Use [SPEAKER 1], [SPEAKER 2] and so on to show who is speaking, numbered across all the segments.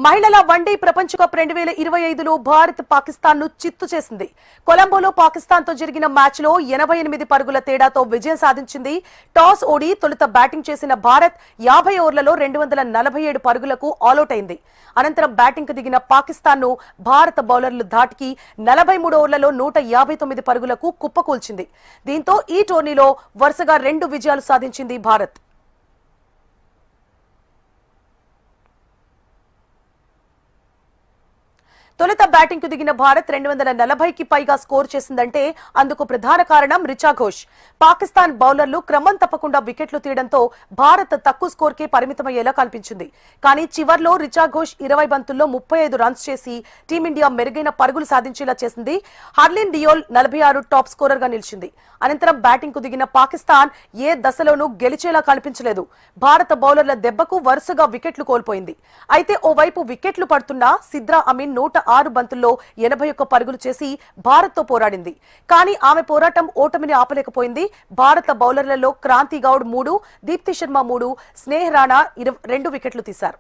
[SPEAKER 1] మహిళల వన్డే ప్రపంచ కప్ 2025లో భారత్ పాకిస్తాన్ ను చిత్తు చేసింది. కొలంబోలో పాకిస్తాన్ తో జరిగిన మ్యాచ్ లో 88 పరుగుల తేడాతో విజయం సాధించింది. టాస్ ఓడి తొలుత బ్యాటింగ్ చేసిన భారత్ 50 ఓవర్లలో 247 పరుగులకు ఆలౌట్ అయింది. అనంతరం బ్యాటింగ్ కు దిగిన పాకిస్తాన్ ను భారత బౌలర్లు ధాటికి 43 ఓవర్లలో 159 పరుగులకు కుప్పకూల్చింది. దీంతో ఈ టోర్నీలో వరుసగా 2 విజయాలు సాధించింది భారత్. తొలుత బ్యాటింగ్ కు దిగిన భారత్ 240కి పైగా స్కోర్ చేసిందంటే అందుకు ప్రధాన కారణం రిచా ఘోష్. పాకిస్తాన్ బౌలర్లు క్రమం తప్పకుండా వికెట్లు తీయడంతో భారత్ తక్కువ స్కోర్ కే పరిమితమయ్యేలా కనిపించింది. కానీ చివర్లో రిచా ఘోష్ 20 బంతుల్లో 35 రన్స్ చేసి టీమిండియా మెరుగైన పరుగులు సాధించేలా చేసింది. హర్లిన్ డియోల్ 46 టాప్ స్కోరర్ గా నిలిచింది. అనంతరం బ్యాటింగ్ కు దిగిన పాకిస్తాన్ ఏ దశలోనూ గెలిచేలా కనిపించలేదు. భారత బౌలర్ల దెబ్బకు వరుసగా వికెట్లు కోల్పోయింది. అయితే ఓవైపు వికెట్లు పడుతున్నా సిద్రా అమీన్ 106 బంతుల్లో 81 పరుగులు చేసి భారత్ తో పోరాడింది. కానీ ఆమె పోరాటం ఓటమిని ఆపలేకపోయింది. భారత బౌలర్లలో క్రాంతి గౌడ్ 3, దీప్తి శర్మ 3, స్నేహ్ రాణా 2 వికెట్లు తీశారు.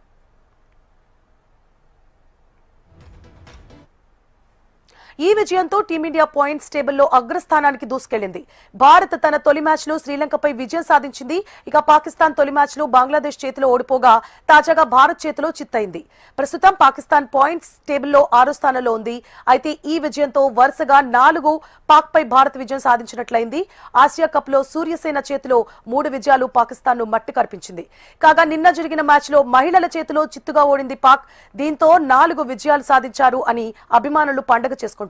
[SPEAKER 1] ఈ విజయంతో టీమిండియా పాయింట్స్ టేబుల్లో అగ్రస్థానానికి దూసుకెళ్లింది. భారత్ తన తొలి మ్యాచ్ లో శ్రీలంకపై విజయం సాధించింది. ఇక పాకిస్తాన్ తొలి మ్యాచ్ లో బంగ్లాదేశ్ చేతిలో ఓడిపోగా తాజాగా భారత్ చేతిలో చిత్తయింది. ప్రస్తుతం పాకిస్తాన్ పాయింట్స్ టేబుల్లో 6వ స్థానంలో ఉంది. అయితే ఈ విజయంతో వరుసగా 4 పాక్ పై భారత్ విజయం సాధించినట్లయింది. ఆసియా కప్ లో సూర్యసేన చేతిలో 3 విజయాలు పాకిస్తాన్ ను మట్టి కనిపించింది. కాగా నిన్న జరిగిన మ్యాచ్ లో మహిళల చేతిలో చిత్తుగా ఓడింది పాక్. దీంతో 4 విజయాలు సాధించారు అని అభిమానులు పండగ చేసుకుంటున్నారు.